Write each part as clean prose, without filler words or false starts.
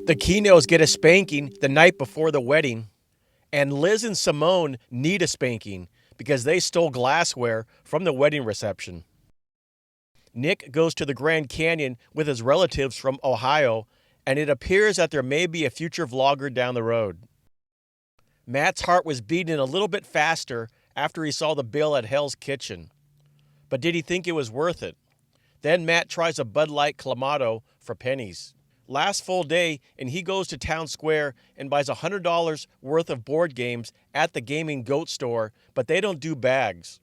The Kenos get a spanking the night before the wedding, and Liz and Simone need a spanking because they stole glassware from the wedding reception. Nick goes to the Grand Canyon with his relatives from Ohio, and it appears that there may be a future vlogger down the road. Matt's heart was beating a little bit faster after he saw the bill at Hell's Kitchen. But did he think it was worth it? Then Matt tries a Bud Light Clamato for pennies. Last full day, and he goes to Town Square and buys $100 worth of board games at the Gaming Goat store, but they don't do bags.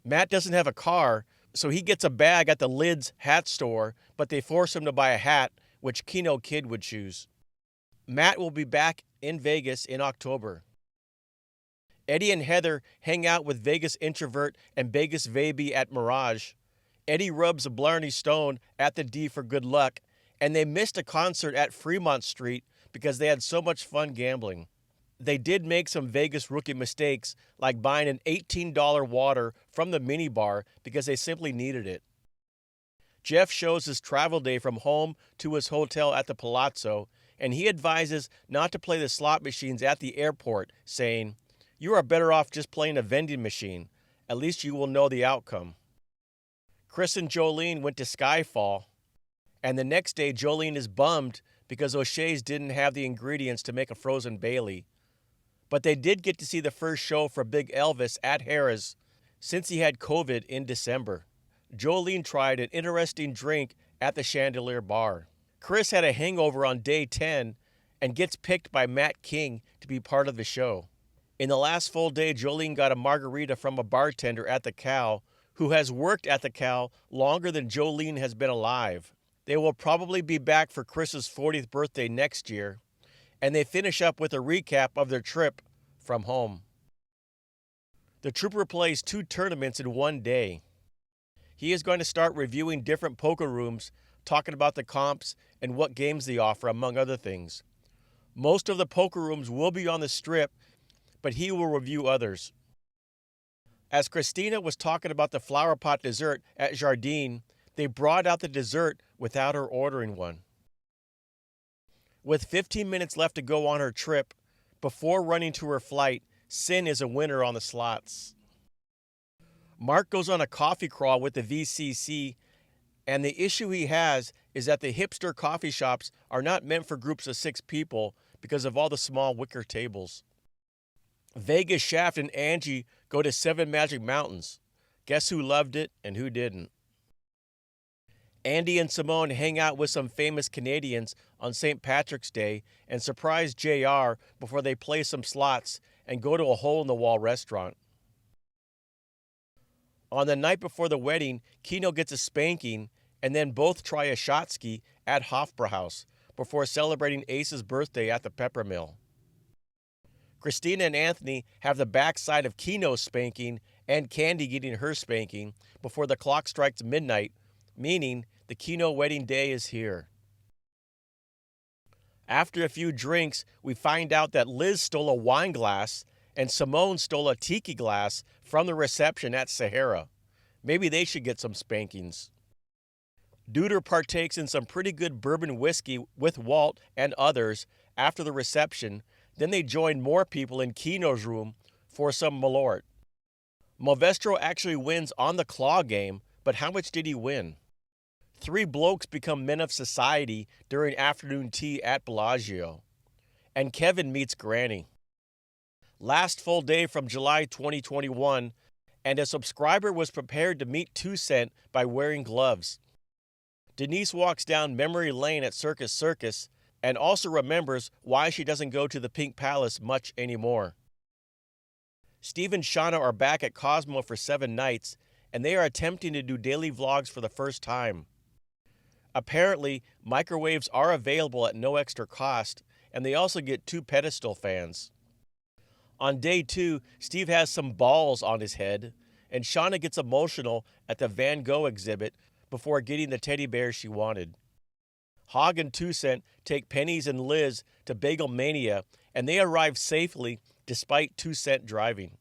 Matt doesn't have a car, so he gets a bag at the Lids hat store, but they force him to buy a hat, which Keno Kid would choose. Matt will be back in Vegas in October. Eddie and Heather hang out with Vegas Introvert and Vegas Vaby at Mirage. Eddie rubs a Blarney Stone at the D for good luck, and they missed a concert at Fremont Street because they had so much fun gambling. They did make some Vegas rookie mistakes, like buying an $18 water from the minibar because they simply needed it. Jeff shows his travel day from home to his hotel at the Palazzo, and he advises not to play the slot machines at the airport, saying, "You are better off just playing a vending machine. At least you will know the outcome." Chris and Jolene went to Skyfall, and the next day Jolene is bummed because O'Shea's didn't have the ingredients to make a frozen Bailey. But they did get to see the first show for Big Elvis at Harrah's since he had COVID in December. Jolene tried an interesting drink at the Chandelier Bar. Chris had a hangover on day 10 and gets picked by Matt King to be part of the show. In the last full day, Jolene got a margarita from a bartender at the Cow who has worked at the Cow longer than Jolene has been alive. They will probably be back for Chris's 40th birthday next year, and they finish up with a recap of their trip from home. The Trooper plays 2 tournaments in one day. He is going to start reviewing different poker rooms, talking about the comps and what games they offer, among other things. Most of the poker rooms will be on the Strip, but he will review others. As Christina was talking about the flower pot dessert at Jardine, they brought out the dessert without her ordering one. With 15 minutes left to go on her trip, before running to her flight, Sin is a winner on the slots. Mark goes on a coffee crawl with the VCC, and the issue he has is that the hipster coffee shops are not meant for groups of 6 people because of all the small wicker tables. Vegas, Shaft, and Angie go to 7 Magic Mountains. Guess who loved it and who didn't? Andy and Simone hang out with some famous Canadians on St. Patrick's Day and surprise JR before they play some slots and go to a hole-in-the-wall restaurant. On the night before the wedding, Keno gets a spanking, and then both try a shot ski at Hofbrauhaus before celebrating Ace's birthday at the Peppermill. Christina and Anthony have the backside of Keno's spanking and Candy getting her spanking before the clock strikes midnight, meaning the Keno wedding day is here. After a few drinks, we find out that Liz stole a wine glass and Simone stole a tiki glass from the reception at Sahara. Maybe they should get some spankings. Duder partakes in some pretty good bourbon whiskey with Walt and others after the reception. Then they join more people in Keno's room for some Malort. Movestro actually wins on the claw game, but how much did he win? 3 blokes become men of society during afternoon tea at Bellagio. And Kevin meets Granny. Last full day from July 2021, and a subscriber was prepared to meet 2 Cent by wearing gloves. Denise walks down memory lane at Circus Circus and also remembers why she doesn't go to the Pink Palace much anymore. Steve and Shauna are back at Cosmo for 7 nights, and they are attempting to do daily vlogs for the first time. Apparently, microwaves are available at no extra cost, and they also get 2 pedestal fans. On day 2, Steve has some balls on his head, and Shauna gets emotional at the Van Gogh exhibit before getting the teddy bear she wanted. Hog and 2 Cent take Pennies and Liz to Bagel Mania, and they arrive safely despite 2 Cent driving.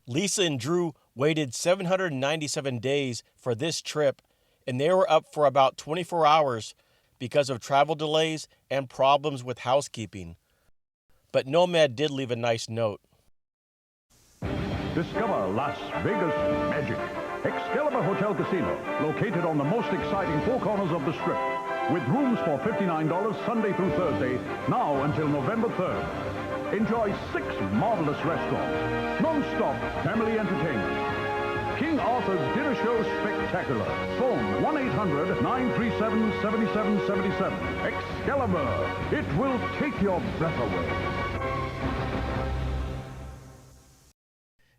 Lisa and Drew waited 797 days for this trip, and they were up for about 24 hours because of travel delays and problems with housekeeping. But Nomad did leave a nice note. Discover Las Vegas magic. Excalibur Hotel Casino, located on the most exciting four corners of the Strip, with rooms for $59 Sunday through Thursday, now until November 3rd. Enjoy 6 marvelous restaurants, non-stop family entertainment. King Arthur's Dinner Show Spectacular. Phone 1-800-937-7777. Excalibur. It will take your breath away.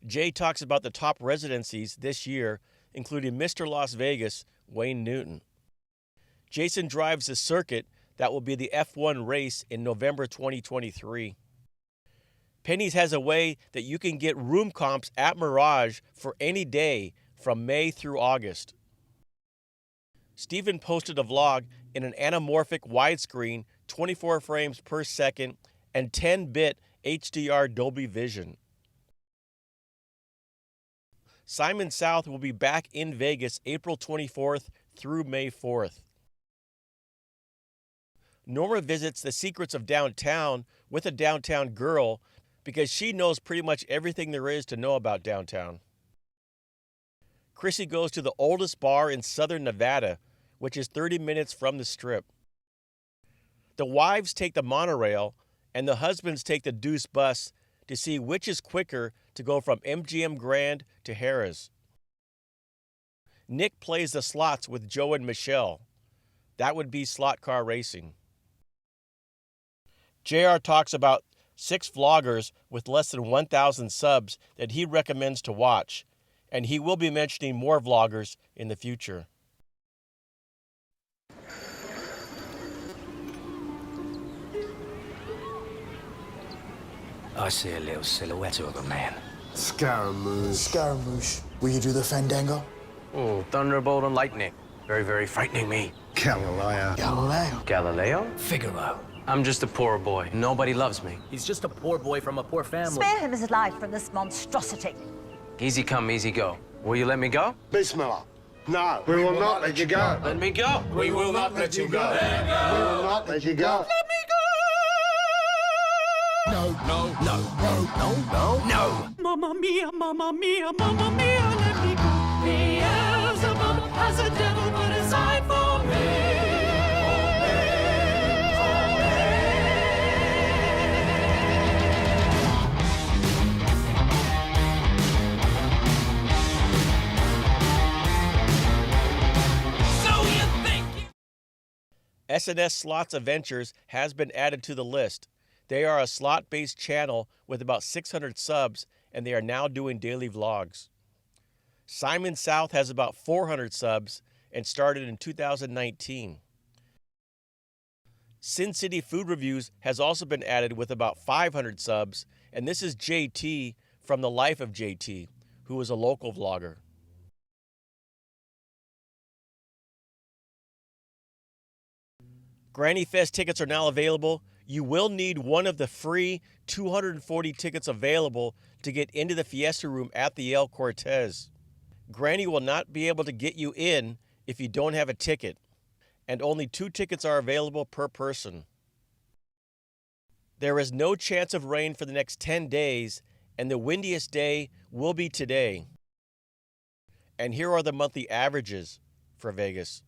Jay talks about the top residencies this year, including Mr. Las Vegas, Wayne Newton. Jason drives the circuit that will be the F1 race in November 2023. Penny's has a way that you can get room comps at Mirage for any day from May through August. Steven posted a vlog in an anamorphic widescreen, 24 frames per second, and 10-bit HDR Dolby Vision. Simon South will be back in Vegas April 24th through May 4th. Norma visits the secrets of downtown with a downtown girl because she knows pretty much everything there is to know about downtown. Chrissy goes to the oldest bar in southern Nevada, which is 30 minutes from the Strip. The wives take the monorail and the husbands take the Deuce bus to see which is quicker to go from MGM Grand to Harrah's. Nick plays the slots with Joe and Michelle. That would be slot car racing. JR talks about 6 vloggers with less than 1,000 subs that he recommends to watch, and he will be mentioning more vloggers in the future. I see a little silhouette of a man. Scaramouche. Scaramouche. Will you do the fandango? Oh, thunderbolt and lightning. Very, very frightening me. Galileo. Galileo. Galileo? Figaro. I'm just a poor boy. Nobody loves me. He's just a poor boy from a poor family. Spare him his life from this monstrosity. Easy come, easy go. Will you let me go? Bismillah. No, we will not let you go. Let me go. We will not let you go. We will not let you go. No. No, no, no, no, no, no. Mamma mia, mamma mia, mamma mia, let me go. Beelzebub has a devil put aside for me. So you think SNS Slots Adventures has been added to the list. They are a slot-based channel with about 600 subs, and they are now doing daily vlogs. Simon South has about 400 subs and started in 2019. Sin City Food Reviews has also been added with about 500 subs, and this is JT from The Life of JT, who is a local vlogger. Granny Fest tickets are now available. You will need one of the free 240 tickets available to get into the Fiesta Room at the El Cortez. Granny will not be able to get you in if you don't have a ticket, and only 2 tickets are available per person. There is no chance of rain for the next 10 days, and the windiest day will be today. And here are the monthly averages for Vegas.